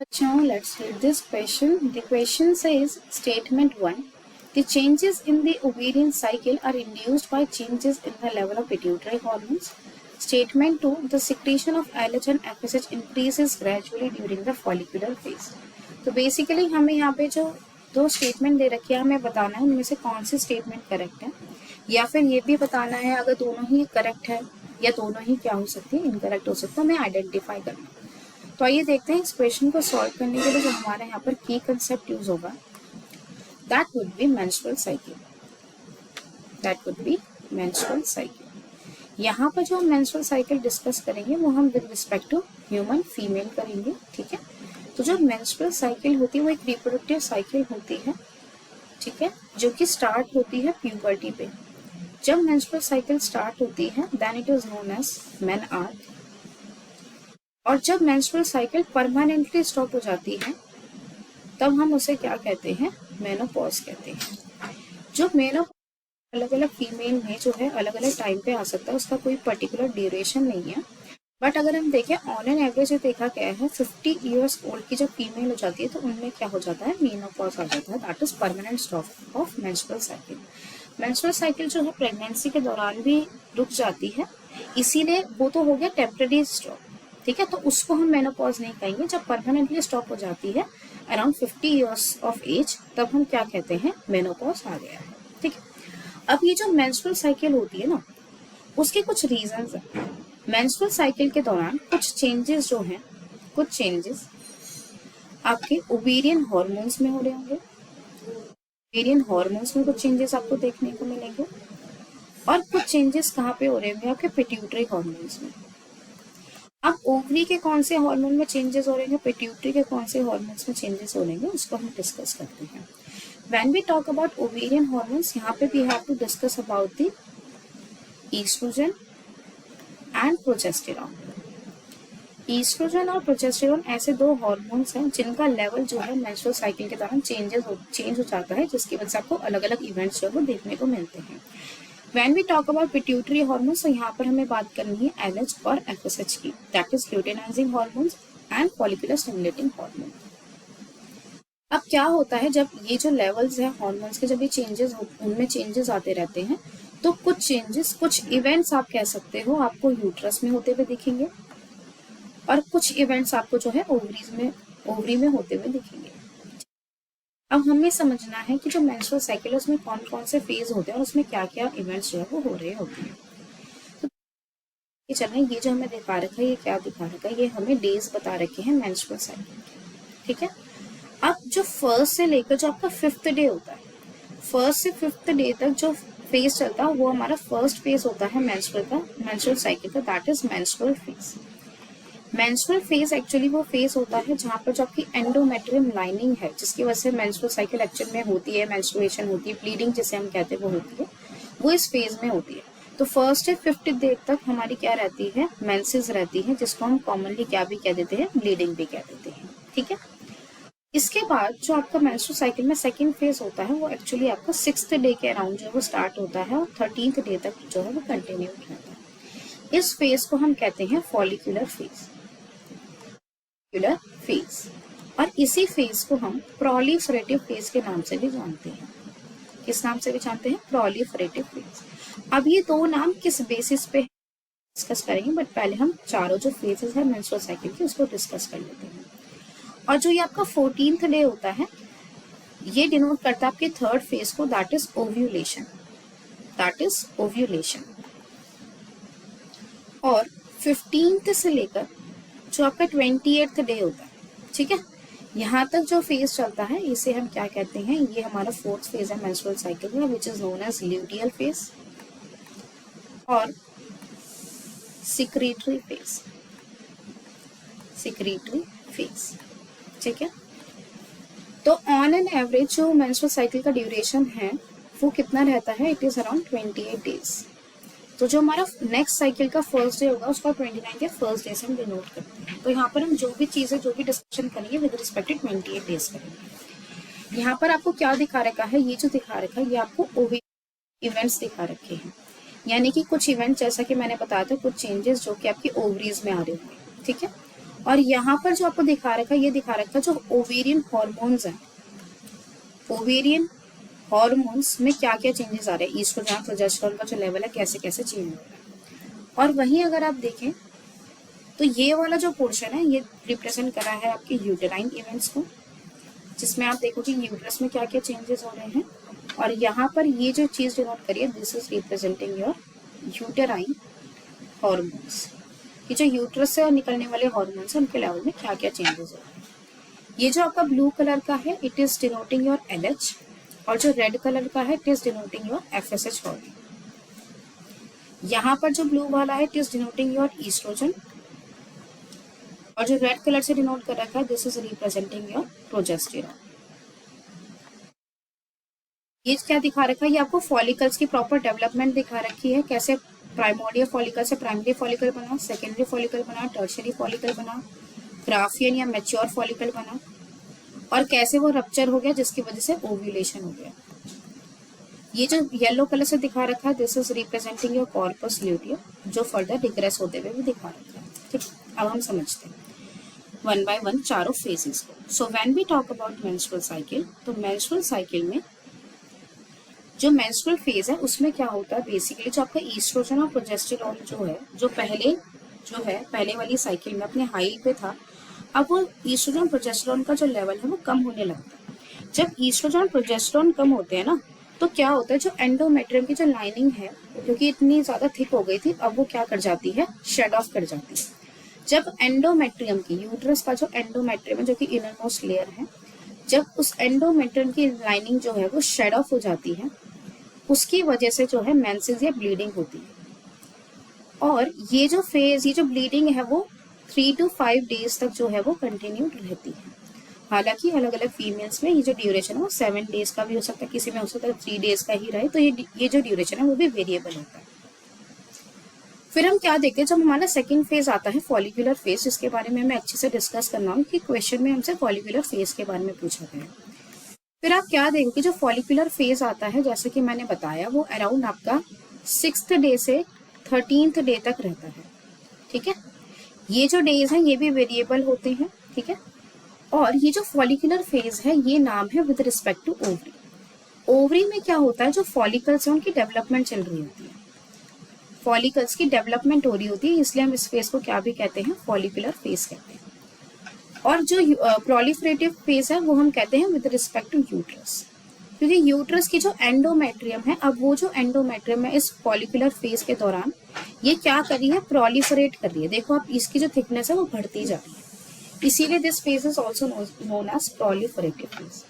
Now let's read this question. The question says, statement 1. The changes in the ovarian cycle are induced by changes in the level of pituitary hormones. Statement 2. The secretion of LH and FSH increases gradually during the follicular phase. तो basically हमें यहाँ पे जो दो statement दे रखी है, हमें बताना है उनमें से कौन सी स्टेटमेंट करेक्ट है, या फिर ये भी बताना है अगर दोनों ही करेक्ट है या दोनों ही क्या हो सकती है, इनकरेक्ट हो सकता है, हमें आइडेंटिफाई करना। तो आइए देखते हैं इस क्वेश्चन को सॉल्व करने के लिए जो हमारे यहाँ पर की कंसेप्ट यूज होगा, that would be menstrual cycle. That would be menstrual cycle. यहाँ पर जो हम मेंस्ट्रुअल साइकिल डिस्कस करेंगे वो हम with respect to human female करेंगे, ठीक है। तो जो मेंस्ट्रुअल साइकिल होती है वो एक रिप्रोडक्टिव साइकिल होती है, ठीक है, जो कि स्टार्ट होती है प्यूबर्टी पे। जब मेंस्ट्रुअल साइकिल स्टार्ट होती है then it is known as menarche, और जब मेंस्ट्रुअल साइकिल परमानेंटली स्टॉप हो जाती है तब हम उसे क्या कहते हैं, मेनोपॉज कहते हैं। जो मेनोपॉज अलग अलग फीमेल में जो है अलग अलग टाइम पे आ सकता है, उसका कोई पर्टिकुलर ड्यूरेशन नहीं है, बट अगर हम देखें ऑन एन एवरेज देखा गया है 50 ईयर्स ओल्ड की जब फीमेल हो जाती है तो उनमें क्या हो जाता है, मेनोपॉज आ जाता है, that is permanent stop of menstrual cycle. Menstrual cycle जो है प्रेगनेंसी के दौरान भी रुक जाती है, इसीलिए वो तो हो गया टेम्पररी स्टॉप, ठीक है। तो उसको हम मेनोपॉज नहीं कहेंगे। जब परमानेंटली स्टॉप हो जाती है अराउंड 50 ईयर्स ऑफ एज, तब हम क्या कहते हैं, मेनोपॉज आ गया है, ठीक है। अब ये जो मेंस्ट्रुअल साइकिल होती है ना, उसके कुछ रीजंस हैं। मेंस्ट्रुअल साइकिल के दौरान कुछ चेंजेस जो हैं, कुछ चेंजेस आपके ओवेरियन हॉर्मोन्स में हो रहे होंगे। ओवेरियन हॉर्मोन्स में कुछ चेंजेस आपको देखने को मिलेंगे, और कुछ चेंजेस कहाँ पे हो रहे होंगे, आपके पिट्यूटरी हॉर्मोन्स में। अब ओवरी के कौन से हार्मोन में चेंजेस हो रहे हैं, पिट्यूटरी के कौन से हार्मोन्स में चेंजेस हो रहे हैं, उसको हम डिस्कस करते हैं। When we talk about ovarian hormones, यहाँ पे we have to discuss about the oestrogen and progesterone. Oestrogen और प्रोजेस्टेरॉन ऐसे दो हार्मोन्स हैं जिनका लेवल जो है मेंस्ट्रुअल साइकिल के दौरान चेंज हो जाता है, जिसकी वजह से आपको अलग अलग इवेंट्स जो है वो देखने को मिलते हैं। When we talk about pituitary hormones, तो यहाँ पर हमें बात करनी है LH और FSH की, that is luteinizing hormones and follicular stimulating hormone। अब क्या होता है, जब ये जो लेवल्स है हार्मोन्स के, जब ये चेंजेस उनमें चेंजेस आते रहते हैं, तो कुछ चेंजेस, कुछ इवेंट्स आप कह सकते हो आपको यूट्रस में होते हुए दिखेंगे, और कुछ इवेंट्स आपको जो है ओवरी में होते हुए दिखेंगे। अब हमें समझना है कि जो मेंस्ट्रुअल साइकिल है उसमें कौन कौन से फेज होते हैं और उसमें क्या क्या इवेंट्स जो है वो हो रहे होते हैं। तो ये चलें, ये जो हमें दिखा रखा है, ये क्या दिखा रखा है, ये हमें डेज बता रखे हैं मेंस्ट्रुअल साइकिल, ठीक है। अब जो फर्स्ट से लेकर जो आपका 5th डे होता है, फर्स्ट से 5th डे तक जो फेज चलता है वो हमारा फर्स्ट फेज होता है मेंस्ट्रुअल साइकिल का, that is menstrual phase. Menstrual phase actually वो फेज होता है जहाँ पर जो आपकी एंडोमेट्रियम लाइनिंग है, जिसकी वजह से मेंस्ट्रुअल साइकिल एक्चुअल में होती है, मेंस्ट्रुएशन होती है, ब्लीडिंग जिसे हम कहते हैं वो होती है, वो इस फेज में होती है। तो फर्स्ट से 5th डे तक हमारी क्या रहती है, मेंसेस रहती है, जिसको हम कॉमनली क्या भी कह देते हैं, ब्लीडिंग भी कह देते हैं, ठीक है। इसके बाद जो आपका मेंस्ट्रुअल साइकिल में सेकेंड फेज होता है वो एक्चुअली आपका 6th डे के अराउंड जो है वो स्टार्ट होता है और 13th डे तक जो है वो कंटिन्यू रहता है। इस फेज को हम कहते हैं फॉलिक्यूलर फेज, फेज। और इसी फेज को हम प्रोलिफरेटिव फेज के नाम से भी जानते हैं। किस नाम से भी जानते हैं, प्रोलिफरेटिव फेज। अब ये दो नाम किस बेसिस पे डिस्कस करेंगे, बट पहले हम चारों जो फेजेस है मेंस्ट्रुअल साइकिल की उसको डिस्कस कर लेते हैं। और जो ये आपका 14th डे होता है, ये डिनोट करता है आपके थर्ड फेज को, that is ovulation, that is ovulation. और 15th से लेकर जो आपका 28th डे होता है, ठीक है, यहाँ तक जो फेज चलता है इसे हम क्या कहते हैं, ये हमारा 4th फेज है मेंस्ट्रुअल साइकिल का, which is known as luteal phase और सिक्रीटरी फेज, सिक्रीटरी फेज, ठीक है। तो ऑन एन एवरेज जो मेंस्ट्रुअल साइकिल का ड्यूरेशन है वो कितना रहता है, इट इज अराउंड 28 डेज। तो जो हमारा नेक्स्ट साइकिल का फर्स्ट डे होगा उसका 29 या फर्स्ट डे से हम डिनोट करते हैं। तो यहाँ पर हम जो भी चीजें, जो भी डिस्कशन करेंगे विद रिस्पेक्ट टू 28 डेज करेंगे। यहाँ पर आपको क्या दिखा रखा है, ये जो दिखा रखा है ये आपको ओवरी इवेंट्स दिखा रखे हैं, यानी कि कुछ इवेंट जैसा कि मैंने बताया था, कुछ चेंजेस जो कि आपकी ओवरीज में आ रहे होंगे, ठीक है। और यहाँ पर जो आपको दिखा रखा है, ये दिखा रखा है जो ओवेरियन हॉर्मोन्स हैं, ओवेरियन हॉर्मोन्स में क्या क्या चेंजेस आ रहे हैं, ईस्ट्रोजन प्रोजेस्टेरोन का जो लेवल है कैसे कैसे चेंज हो रहा है। और वहीं अगर आप देखें तो ये वाला जो पोर्शन है ये रिप्रेजेंट करा है आपके यूटेराइन इवेंट्स को, जिसमें आप देखो कि यूट्रस में क्या क्या चेंजेस हो रहे हैं। और यहाँ पर ये जो चीज डिनोट करिए, this is representing your uterine hormones, कि जो यूट्रस से निकलने वाले हॉर्मोन्स हैं उनके लेवल में क्या क्या चेंजेस हो रहे हैं। ये जो आपका ब्लू कलर का है it is denoting your LH, और जो रेड कलर का है it is denoting your FSH hormone. यहाँ पर जो ब्लू वाला है it is denoting your oestrogen, और जो रेड कलर से डिनोट कर रखा है this is representing your progesterone. ये क्या दिखा रखा है, ये आपको फॉलिकल्स की प्रॉपर डेवलपमेंट दिखा रखी है, कैसे प्राइमोर्डियल फॉलिकल से प्राइमरी फॉलिकल बना, सेकेंडरी फॉलिकल बना, टर्शियरी फॉलिकल बना, ग्राफियन या मैच्योर फॉलिकल बना, और कैसे वो रप्चर हो गया जिसकी वजह से ओव्यूलेशन हो गया। ये जो येलो कलर से दिखा रखा है this is representing your corpus luteum, जो फर्दर डिग्रेस होते हुए भी दिखा रखा है। ठीक, अब हम समझते हैं वन बाय वन चारों फेजेस को। So when we talk about menstrual cycle, तो मेंस्ट्रुअल साइकिल में जो मेंस्ट्रुअल फेज है उसमें क्या होता है, बेसिकली जो आपका ईस्ट्रोजन और प्रोजेस्टेरोन जो है, जो पहले वाली साइकिल में अपने हाई पे था, अब वो ईस्ट्रोजन प्रोजेस्टेरोन का जो लेवल है वो कम होने लगता है। जब ईस्ट्रोजन प्रोजेस्टेरोन कम होते हैं ना, तो क्या होता है, जो एंडोमेट्रियम की जो लाइनिंग है क्योंकि इतनी ज्यादा थिक हो गई थी, अब वो क्या कर जाती है, शेड ऑफ कर जाती है। जब एंडोमेट्रियम की, यूट्रस का जो एंडोमेट्रियम है जो कि इनर मोस्ट लेयर है, जब उस एंडोमेट्रियम की लाइनिंग जो है वो शेड ऑफ हो जाती है, उसकी वजह से जो है मेंसेस या ब्लीडिंग होती है। और ये जो ब्लीडिंग है वो 3 to 5 डेज तक जो है वो कंटिन्यू रहती है। हालांकि अलग अलग फीमेल्स में ये जो ड्यूरेशन है वो 7 डेज का भी हो सकता है, किसी में हो सकता है 3 डेज का ही रहे, तो ये जो ड्यूरेशन है वो भी वेरिएबल होता है। फिर हम क्या देखते हैं, जब हमारा सेकंड फेज आता है फॉलिकुलर फेज, जिसके बारे में मैं अच्छे से डिस्कस करना हूँ कि क्वेश्चन में हमसे फॉलिकुलर फेज के बारे में पूछा गया है। फिर आप क्या देखोगे, जो फॉलिकुलर फेज आता है जैसे कि मैंने बताया वो अराउंड आपका 6th डे से 13th डे तक रहता है। ठीक है, ये जो डेज हैं ये भी वेरिएबल होते हैं। ठीक है, और ये जो फॉलिकुलर फेज है ये नाम है with respect to ovary. Ovary में क्या होता है, जो फॉलिकल्स हैं उनकी डेवलपमेंट चल रही होती है, फॉलिकल्स की डेवलपमेंट हो रही होती है, इसलिए हम इस फेज को क्या भी कहते हैं, फॉलिकुलर फेज कहते हैं। और जो प्रोलिफरेटिव फेज है वो हम कहते हैं विद रिस्पेक्ट टू यूट्रस, क्योंकि यूट्रस की जो एंडोमेट्रियम है, अब वो जो एंडोमेट्रियम है इस फॉलिकुलर फेज के दौरान ये क्या कर रही है, प्रोलिफरेट कर रही है। देखो आप, इसकी जो थिकनेस है वो बढ़ती जा रही है, इसीलिए this phase is also known as proliferative phase.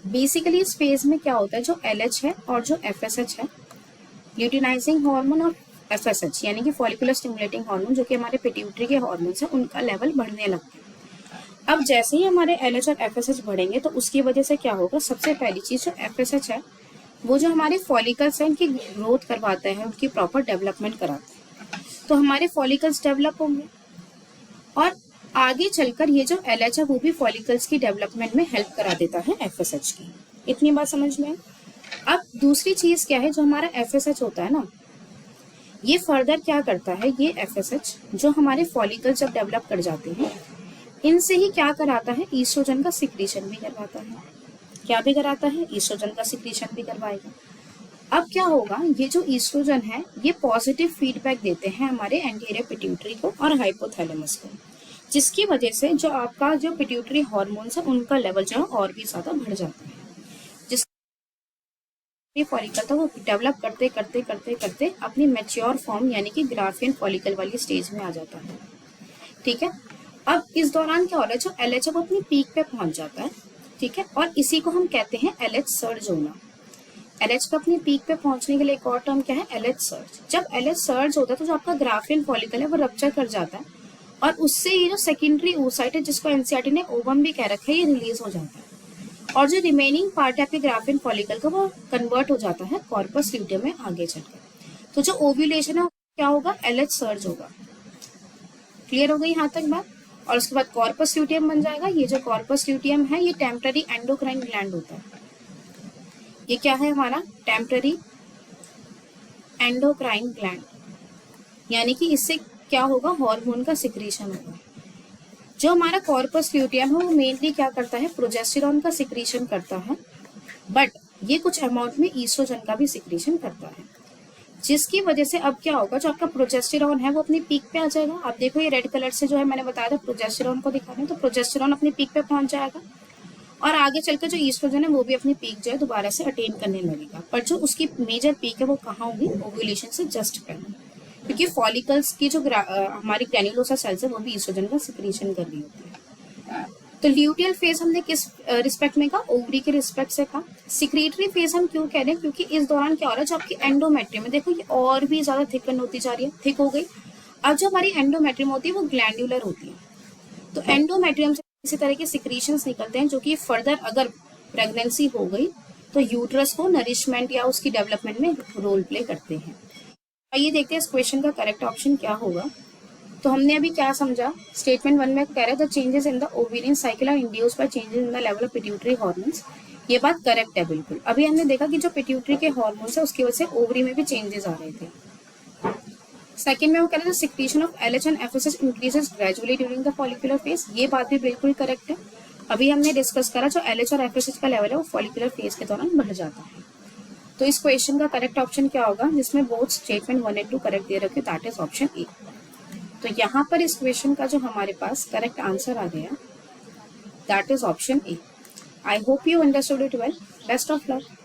Basically इस फेज में क्या होता है, जो LH है और जो FSH है, ल्यूटिनाइजिंग हार्मोन और FSH यानी कि फॉलिकुलर स्टिमुलेटिंग हार्मोन, जो कि हमारे पिट्यूटरी के हार्मोन्स हैं, उनका लेवल बढ़ने लगता है। अब जैसे ही हमारे LH और FSH बढ़ेंगे तो उसकी वजह से क्या होगा, सबसे पहली चीज जो FSH है वो जो हमारे फॉलिकल्स हैं उनकी ग्रोथ करवाता है, उनकी प्रॉपर डेवलपमेंट कराता है, तो हमारे फॉलिकल्स डेवलप होंगे, और आगे चलकर ये जो LH है वो भी फॉलिकल्स की डेवलपमेंट में हेल्प करा देता है FSH की। इतनी बात समझ में। अब दूसरी चीज क्या है, जो हमारा FSH होता है ना, ये फर्दर क्या करता है, ये FSH जो हमारे फॉलिकल्स जब डेवलप कर जाते हैं इनसे ही क्या कराता है, ईस्ट्रोजन का सिक्रीशन भी करवाता है। क्या भी कराता है, ईस्ट्रोजन का सिक्रीशन भी करवाएगा। अब क्या होगा, ये जो ईस्ट्रोजन है ये पॉजिटिव फीडबैक देते हैं हमारे एंटीरियर पिट्यूटरी को और हाइपोथैलेमस को, जिसकी वजह से जो आपका जो पिट्यूटरी हार्मोन्स है उनका लेवल जो है और भी ज्यादा बढ़ जाता है, जिसके फॉलिकल था वो डेवलप करते करते करते करते अपनी मैच्योर फॉर्म यानी कि ग्राफियन फॉलिकल वाली स्टेज में आ जाता है। ठीक है, अब इस दौरान क्या हो रहा है, जो LH है वो अपनी पीक पे पहुंच जाता है। ठीक है, और इसी को हम कहते हैं LH सर्ज होना। LH का अपनी पीक पे पहुंचने के लिए एक और टर्म क्या है, LH सर्ज। जब LH सर्ज होता है तो जो आपका ग्राफियन फॉलिकल है वो रप्चर कर जाता है, और उससे ये जो सेकेंडरी oocyte है, जिसको एनसीईआरटी ने ओवम भी कह रखा है, ये रिलीज हो जाता है, और जो रिमेनिंग पार्ट है आपके ग्राफियन फॉलिकल का वो कन्वर्ट हो जाता है कॉर्पस ल्यूटियम में आगे चलकर। तो जो ओव्यूलेशन है क्या होगा, LH सर्ज होगा। क्लियर हो गई यहाँ तक बात। और उसके बाद कॉर्पस ल्यूटियम बन जाएगा। ये जो कॉर्पस ल्यूटियम है ये टेम्पररी एंडोक्राइन ग्लैंड होता है। ये क्या है हमारा, टेम्पररी एंडोक्राइन ग्लैंड, यानी कि इससे क्या होगा, हार्मोन का सिक्रीशन होगा। जो हमारा कॉर्पस ल्यूटियम है वो मेनली क्या करता है, प्रोजेस्टेरॉन का सिक्रीशन करता है, बट ये कुछ अमाउंट में ईस्ट्रोजन का भी सिक्रीशन करता है, जिसकी वजह से अब क्या होगा, जो आपका प्रोजेस्टेरॉन है वो अपनी पीक पे आ जाएगा। आप देखो ये रेड कलर से जो है मैंने बताया था प्रोजेस्टेरॉन को दिखा रहे हैं, तो प्रोजेस्टेरॉन अपनी पीक पे पहुंच जाएगा और आगे चलकर जो ईस्ट्रोजन है वो भी अपनी पीक जो है दोबारा से अटेन करने लगेगा। पर जो उसकी मेजर पीक है वो कहाँ होगी, ओव्यूलेशन से जस्ट पहले, क्योंकि फॉलिकल्स की जो हमारी ग्रैन्युलोसा सेल्स है वो भी ईस्ट्रोजन का सिक्रीशन कर रही होती है। तो ल्यूटियल फेज हमने किस रिस्पेक्ट में कहा, ओवरी के रिस्पेक्ट से कहा। सिक्रेटरी फेज हम क्यों कह रहे हैं, क्योंकि इस दौरान क्या हो रहा है, जो आपकी एंडोमेट्रियम है देखो ये और भी ज्यादा थिकन होती जा रही है, थिक हो गई। अब जो हमारी एंडोमेट्रियम होती है वो ग्लैंडुलर होती है, तो एंडोमेट्रियम से इसी तरह के सिक्रीशंस निकलते हैं जो कि फर्दर अगर प्रेगनेंसी हो गई तो यूट्रस को नरिशमेंट या उसकी डेवलपमेंट में रोल प्ले करते हैं। आइए देखते हैं इस क्वेश्चन का करेक्ट ऑप्शन क्या होगा। तो हमने अभी क्या समझा, स्टेटमेंट 1 में कह रहा है the changes in the ovarian cycle are induced by changes in the level of pituitary hormones. ये बात करेक्ट है बिल्कुल। अभी हमने देखा कि जो पिट्यूटरी के हार्मोन्स है उसकी वजह से ओवरी में भी चेंजेस आ रहे थे। सेकंड में वो कह रहे थे secretion of LH and FSH increases gradually during the follicular phase. ये बात भी बिल्कुल करेक्ट है। अभी हमने डिस्कस करा जो एलएच और एफएसएच का लेवल है वो फॉलिकुलर फेज के दौरान बढ़ जाता है। तो इस क्वेश्चन का करेक्ट ऑप्शन क्या होगा, जिसमें both statement 1 and 2 correct they रखे, दैट इज ऑप्शन ए। तो यहाँ पर इस क्वेश्चन का जो हमारे पास करेक्ट आंसर आ गया, that is option A. I hope you understood it well. Best of luck.